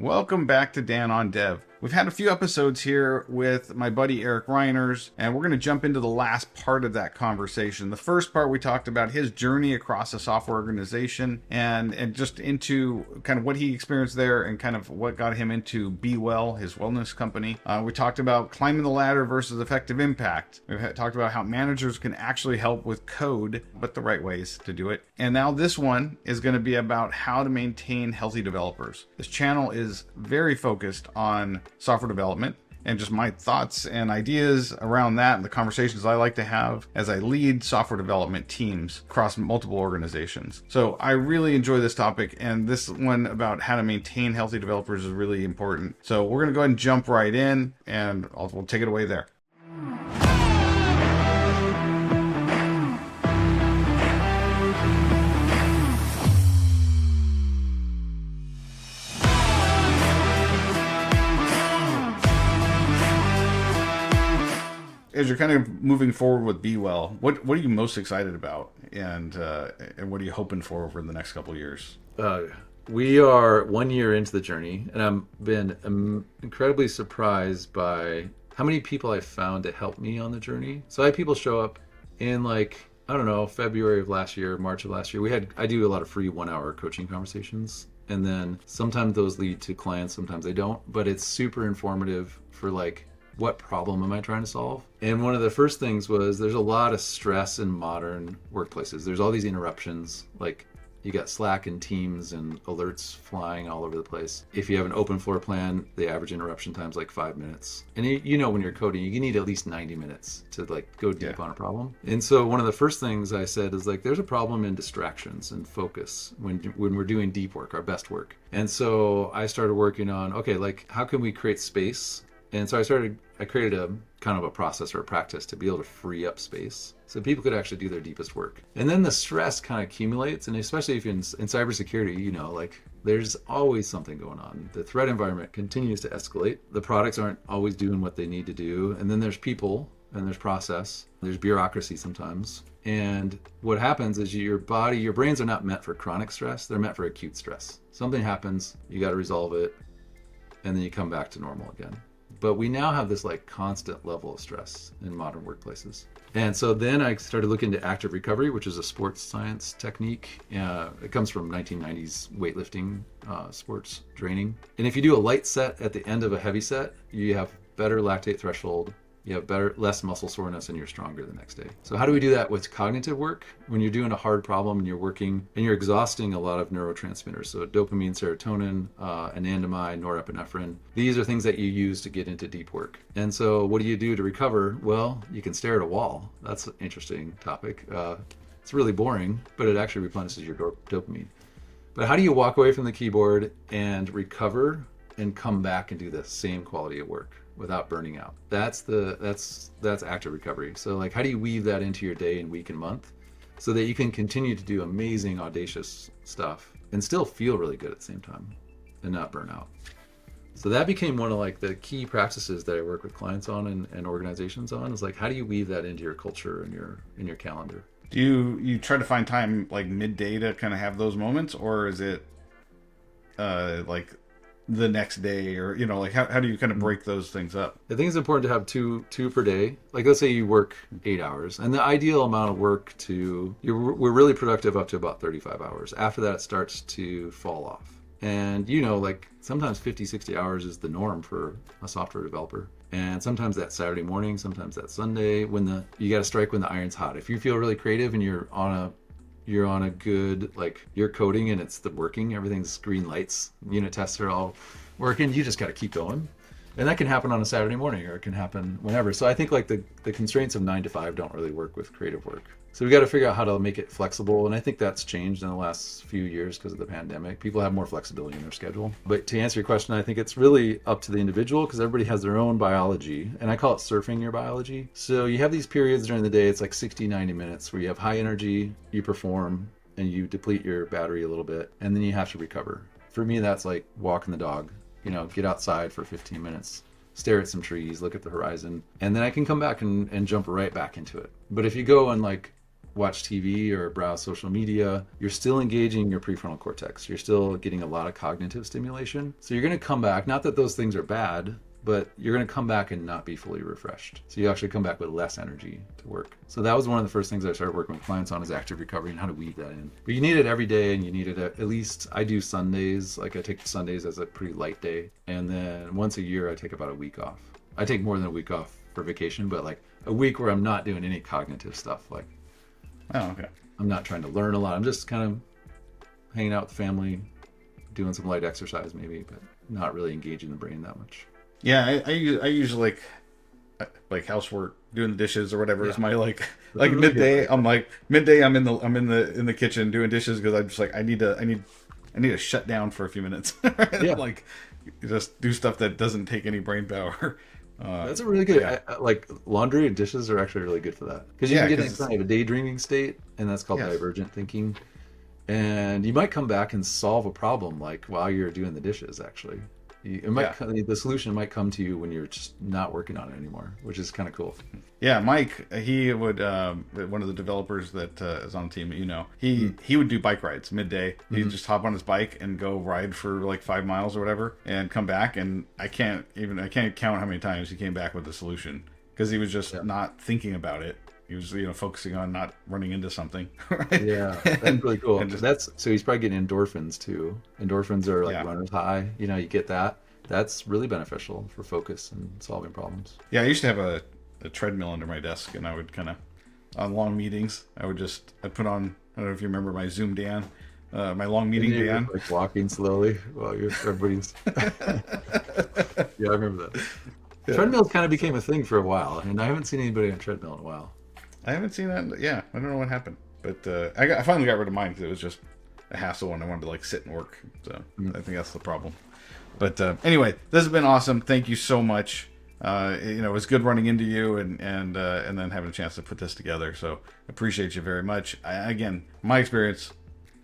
Welcome back to Dan on Dev. We've had a few episodes here with my buddy Eric Reiners, and we're going to jump into the last part of that conversation. The first part, we talked about his journey across a software organization and just into kind of what he experienced there and kind of what got him into Be Well, his wellness company. We talked about climbing the ladder versus effective impact. We've talked about how managers can actually help with code, but the right ways to do it. And now this one is going to be about how to maintain healthy developers. This channel is very focused on software development and just my thoughts and ideas around that and the conversations I like to have as I lead software development teams across multiple organizations. So I really enjoy this topic, and this one about how to maintain healthy developers is really important. So we're going to go ahead and jump right in, and we'll take it away there. As you're kind of moving forward with Be Well, what are you most excited about, and what are you hoping for over the next couple of years? We are 1 year into the journey, and I've been incredibly surprised by how many people I found to help me on the journey. So I had people show up in February of last year, March of last year. I do a lot of free 1 hour coaching conversations, and then sometimes those lead to clients, sometimes they don't, but it's super informative for what problem am I trying to solve? And one of the first things was there's a lot of stress in modern workplaces. There's all these interruptions, like you got Slack and Teams and alerts flying all over the place. If you have an open floor plan, the average interruption time's like 5 minutes. And when you're coding, you need at least 90 minutes to go deep on a problem. And so one of the first things I said is there's a problem in distractions and focus when we're doing deep work, our best work. And so I started working on, how can we create space? And so I created a kind of a process or a practice to be able to free up space so people could actually do their deepest work. And then the stress kind of accumulates, and especially if you're in cybersecurity, there's always something going on. The threat environment continues to escalate. The products aren't always doing what they need to do. And then there's people, and there's process, there's bureaucracy sometimes. And what happens is your brains are not meant for chronic stress, they're meant for acute stress. Something happens, you got to resolve it, and then you come back to normal again. But we now have this constant level of stress in modern workplaces. And so then I started looking into active recovery, which is a sports science technique. It comes from 1990s weightlifting, sports training. And if you do a light set at the end of a heavy set, you have better lactate threshold, you have less muscle soreness, and you're stronger the next day. So how do we do that with cognitive work? When you're doing a hard problem and you're working and you're exhausting a lot of neurotransmitters, so dopamine, serotonin, anandamide, norepinephrine, these are things that you use to get into deep work. And so what do you do to recover? Well, you can stare at a wall. That's an interesting topic. It's really boring, but it actually replenishes your dopamine. But how do you walk away from the keyboard and recover and come back and do the same quality of work without burning out? That's active recovery. So how do you weave that into your day and week and month so that you can continue to do amazing, audacious stuff and still feel really good at the same time and not burn out? So that became one of the key practices that I work with clients on and organizations on, is how do you weave that into your culture and your calendar? Do you try to find time midday to kind of have those moments, or is it the next day, or how do you kind of break those things up? I think it's important to have two per day. Let's say you work 8 hours, and the ideal amount of work we're really productive up to about 35 hours. After that, it starts to fall off. And sometimes 50, 60 hours is the norm for a software developer. And sometimes that's Saturday morning, sometimes that's Sunday, you got to strike when the iron's hot. If you feel really creative and you're on a good, you're coding and it's working, everything's green lights, unit tests are all working, you just got to keep going. And that can happen on a Saturday morning, or it can happen whenever. So I think the constraints of 9 to 5 don't really work with creative work. So we got to figure out how to make it flexible. And I think that's changed in the last few years because of the pandemic. People have more flexibility in their schedule. But to answer your question, I think it's really up to the individual, because everybody has their own biology. And I call it surfing your biology. So you have these periods during the day, it's 60, 90 minutes where you have high energy, you perform, and you deplete your battery a little bit, and then you have to recover. For me, that's walking the dog, get outside for 15 minutes, stare at some trees, look at the horizon, and then I can come back and jump right back into it. But if you go and watch TV or browse social media, you're still engaging your prefrontal cortex. You're still getting a lot of cognitive stimulation. So you're going to come back, not that those things are bad, but you're going to come back and not be fully refreshed. So you actually come back with less energy to work. So that was one of the first things I started working with clients on, is active recovery and how to weave that in. But you need it every day, and you need it at least, I do Sundays. Like I take Sundays as a pretty light day. And then once a year, I take about a week off. I take more than a week off for vacation, but like a week where I'm not doing any cognitive stuff. Like, oh, okay. I'm not trying to learn a lot. I'm just kind of hanging out with the family, doing some light exercise maybe, but not really engaging the brain that much. Yeah, I usually like housework, doing the dishes or whatever is my like midday. I'm like midday. I'm in the kitchen doing dishes because I'm just like I need to shut down for a few minutes. Yeah. Like just do stuff that doesn't take any brain power. That's a really good. Like laundry and dishes are actually really good for that, because you can get in kind of a daydreaming state, and that's called divergent thinking. And you might come back and solve a problem like while you're doing the dishes. Actually, the solution might come to you when you're just not working on it anymore, which is kind of cool. Yeah, Mike, he would one of the developers that is on the team, he would do bike rides midday. He'd just hop on his bike and go ride for like 5 miles or whatever, and come back. And I can't count how many times he came back with the solution, because he was just not thinking about it. He was, focusing on not running into something. Right? Yeah, that's really cool. So he's probably getting endorphins too. Endorphins are like runner's high. You get that. That's really beneficial for focus and solving problems. Yeah, I used to have a treadmill under my desk, and I would kind of, on long meetings, I'd put on, I don't know if you remember my Zoom Dan, my long meeting Dan. Like walking slowly while everybody's. Yeah, I remember that. Yeah. Treadmills kind of became a thing for a while, and I haven't seen anybody on a treadmill in a while. I haven't seen that. Yeah, I don't know what happened, but I finally got rid of mine because it was just a hassle, and I wanted to like sit and work. So I think that's the problem. But anyway, this has been awesome. Thank you so much. It was good running into you and then having a chance to put this together. So appreciate you very much. Again, my experience,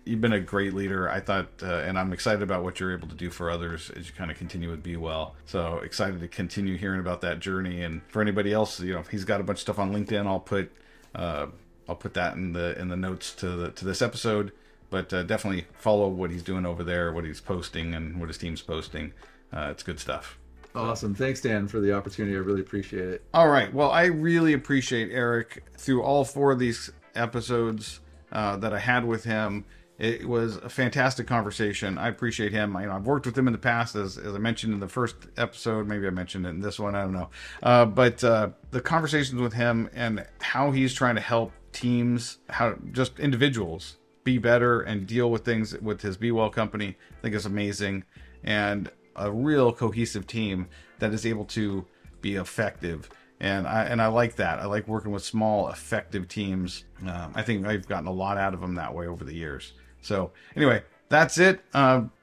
you've been a great leader. I thought, and I'm excited about what you're able to do for others as you kind of continue with Be Well. So excited to continue hearing about that journey. And for anybody else, he's got a bunch of stuff on LinkedIn. I'll put that in the notes to this episode. But definitely follow what he's doing over there, what he's posting, and what his team's posting. It's good stuff. Awesome. Thanks, Dan, for the opportunity. I really appreciate it. All right. Well, I really appreciate Eric through all 4 of these episodes that I had with him. It was a fantastic conversation. I appreciate him. I've worked with him in the past, as I mentioned in the first episode. Maybe I mentioned it in this one. I don't know. But the conversations with him and how he's trying to help teams, how just individuals be better and deal with things with his Be Well company, I think is amazing. And a real cohesive team that is able to be effective. And I like that. I like working with small, effective teams. I think I've gotten a lot out of them that way over the years. So anyway, that's it.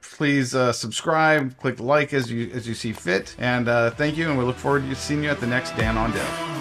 Please subscribe, click like as you see fit. And thank you. And we look forward to seeing you at the next Dan on Dev.